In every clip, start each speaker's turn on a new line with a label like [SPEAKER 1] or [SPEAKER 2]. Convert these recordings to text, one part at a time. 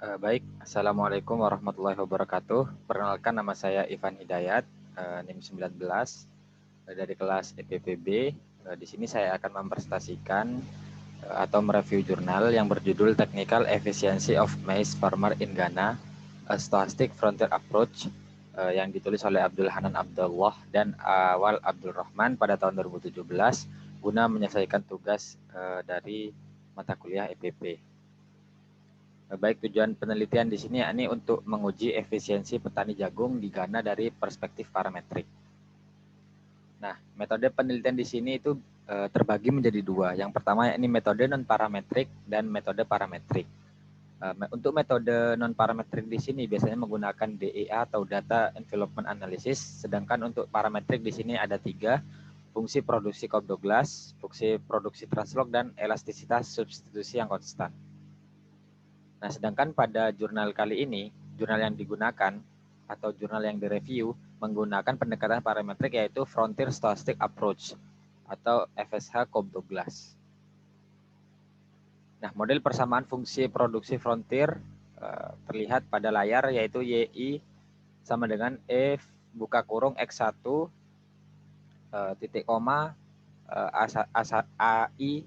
[SPEAKER 1] Baik, Assalamualaikum warahmatullahi wabarakatuh. Perkenalkan, nama saya Ivan Hidayat, NIM 19 dari kelas EPPB. Di sini saya akan mempresentasikan atau mereview jurnal yang berjudul Technical Efficiency of Maize Farmer in Ghana, A Stochastic Frontier Approach, yang ditulis oleh Abdul Hanan Abdullah dan Awal Abdul Rahman pada tahun 2017 guna menyelesaikan tugas dari mata kuliah EPP. Baik, tujuan penelitian di sini yakni untuk menguji efisiensi petani jagung di Ghana dari perspektif parametrik. Nah, metode penelitian di sini itu terbagi menjadi dua. Yang pertama yakni metode non-parametrik dan metode parametrik. Untuk metode non-parametrik di sini biasanya menggunakan DEA atau Data Envelopment Analysis, sedangkan untuk parametrik di sini ada 3, fungsi produksi Cobb-Douglas, fungsi produksi translog, dan elastisitas substitusi yang konstan. Nah, sedangkan pada jurnal kali ini, jurnal yang digunakan atau jurnal yang direview menggunakan pendekatan parametrik yaitu Frontier Stochastic Approach atau FSH Cobb-Douglas. Nah, model persamaan fungsi produksi frontier terlihat pada layar yaitu YI sama dengan E buka kurung X1 titik koma AI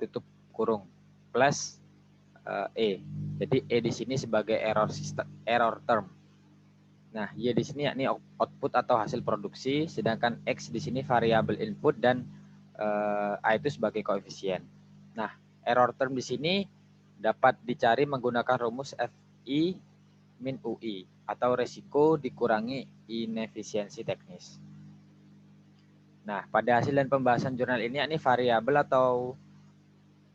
[SPEAKER 1] tutup kurung plus E. Jadi E di sini sebagai error term. Nah, Y di sini yakni output atau hasil produksi, sedangkan X di sini variabel input dan A itu sebagai koefisien. Nah, error term di sini dapat dicari menggunakan rumus FI min UI atau resiko dikurangi inefisiensi teknis. Nah, pada hasil dan pembahasan jurnal ini yakni variabel atau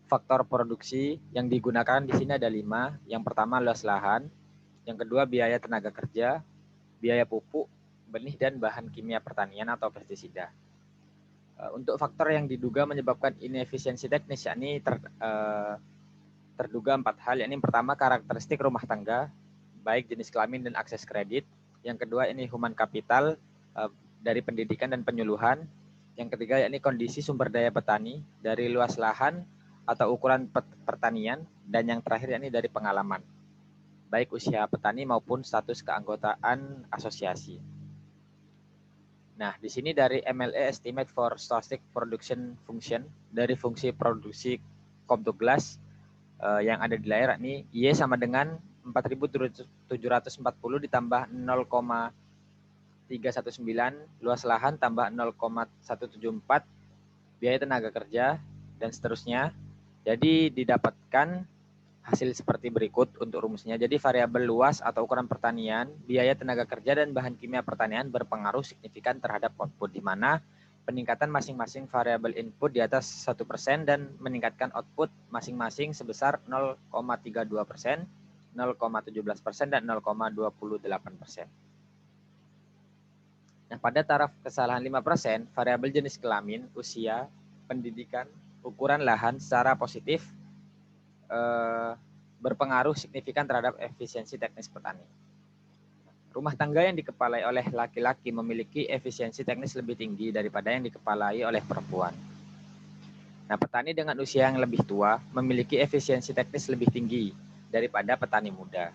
[SPEAKER 1] faktor produksi yang digunakan di sini ada 5. Yang pertama luas lahan, yang kedua biaya tenaga kerja, biaya pupuk, benih dan bahan kimia pertanian atau pestisida. Untuk faktor yang diduga menyebabkan inefisiensi teknis yakni terduga 4 hal, yakni pertama karakteristik rumah tangga, baik jenis kelamin dan akses kredit. Yang kedua ini human capital dari pendidikan dan penyuluhan. Yang ketiga yakni kondisi sumber daya petani dari luas lahan atau ukuran pertanian, dan yang terakhir yakni dari pengalaman, baik usia petani maupun status keanggotaan asosiasi. Nah, di sini dari MLE Estimate for Stochastic Production Function dari fungsi produksi Cobb-Douglas yang ada di layar ini Y sama dengan 4.740 ditambah 0,319 luas lahan tambah 0,174 biaya tenaga kerja dan seterusnya. Jadi didapatkan hasil seperti berikut untuk rumusnya. Jadi variabel luas atau ukuran pertanian, biaya tenaga kerja dan bahan kimia pertanian berpengaruh signifikan terhadap output, di mana peningkatan masing-masing variabel input di atas 1% dan meningkatkan output masing-masing sebesar 0,32%, 0,17% dan 0,28%. Nah, pada taraf kesalahan 5%, variabel jenis kelamin, usia, pendidikan, ukuran lahan secara positif berpengaruh signifikan terhadap efisiensi teknis petani. Rumah tangga yang dikepalai oleh laki-laki memiliki efisiensi teknis lebih tinggi daripada yang dikepalai oleh perempuan. Nah, petani dengan usia yang lebih tua memiliki efisiensi teknis lebih tinggi daripada petani muda.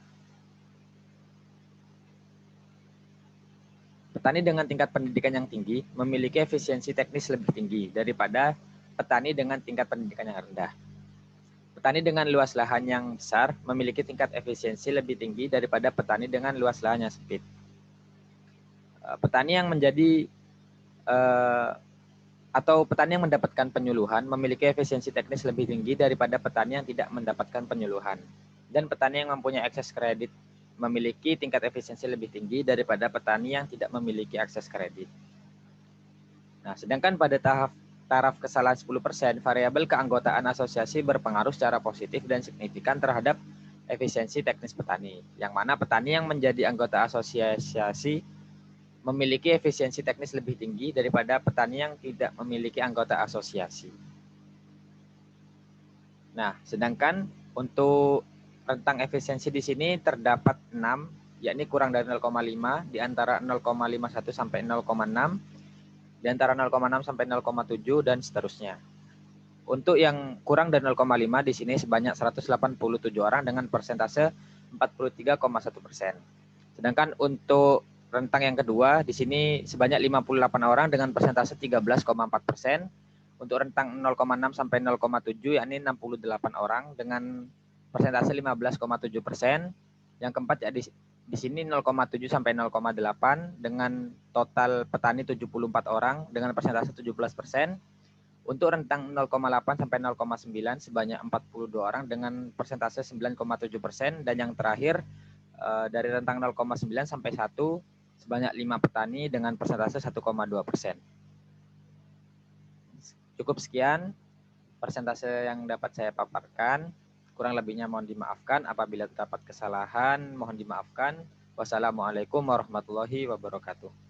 [SPEAKER 1] Petani dengan tingkat pendidikan yang tinggi memiliki efisiensi teknis lebih tinggi daripada petani dengan tingkat pendidikan yang rendah. Petani dengan luas lahan yang besar memiliki tingkat efisiensi lebih tinggi daripada petani dengan luas lahan yang sempit. Petani yang menjadi atau petani yang mendapatkan penyuluhan memiliki efisiensi teknis lebih tinggi daripada petani yang tidak mendapatkan penyuluhan. Dan petani yang mempunyai akses kredit memiliki tingkat efisiensi lebih tinggi daripada petani yang tidak memiliki akses kredit. Nah, sedangkan pada taraf kesalahan 10%, variabel keanggotaan asosiasi berpengaruh secara positif dan signifikan terhadap efisiensi teknis petani, yang mana petani yang menjadi anggota asosiasi memiliki efisiensi teknis lebih tinggi daripada petani yang tidak memiliki anggota asosiasi. Nah, sedangkan untuk rentang efisiensi di sini terdapat 6, yakni kurang dari 0,5 di antara 0,51 sampai 0,6, di antara 0,6 sampai 0,7 dan seterusnya. Untuk yang kurang dari 0,5 di sini sebanyak 187 orang dengan persentase 43,1%. Sedangkan untuk rentang yang kedua di sini sebanyak 58 orang dengan persentase 13,4%. Untuk rentang 0,6 sampai 0,7 yakni 68 orang dengan persentase 15,7%. Yang keempat ya di sini 0,7 sampai 0,8 dengan total petani 74 orang dengan persentase 17%. Untuk rentang 0,8 sampai 0,9 sebanyak 42 orang dengan persentase 9,7%. Dan yang terakhir dari rentang 0,9 sampai 1 sebanyak 5 petani dengan persentase 1,2%. Cukup sekian persentase yang dapat saya paparkan. Kurang lebihnya mohon dimaafkan. Apabila terdapat kesalahan mohon dimaafkan. Wassalamualaikum warahmatullahi wabarakatuh.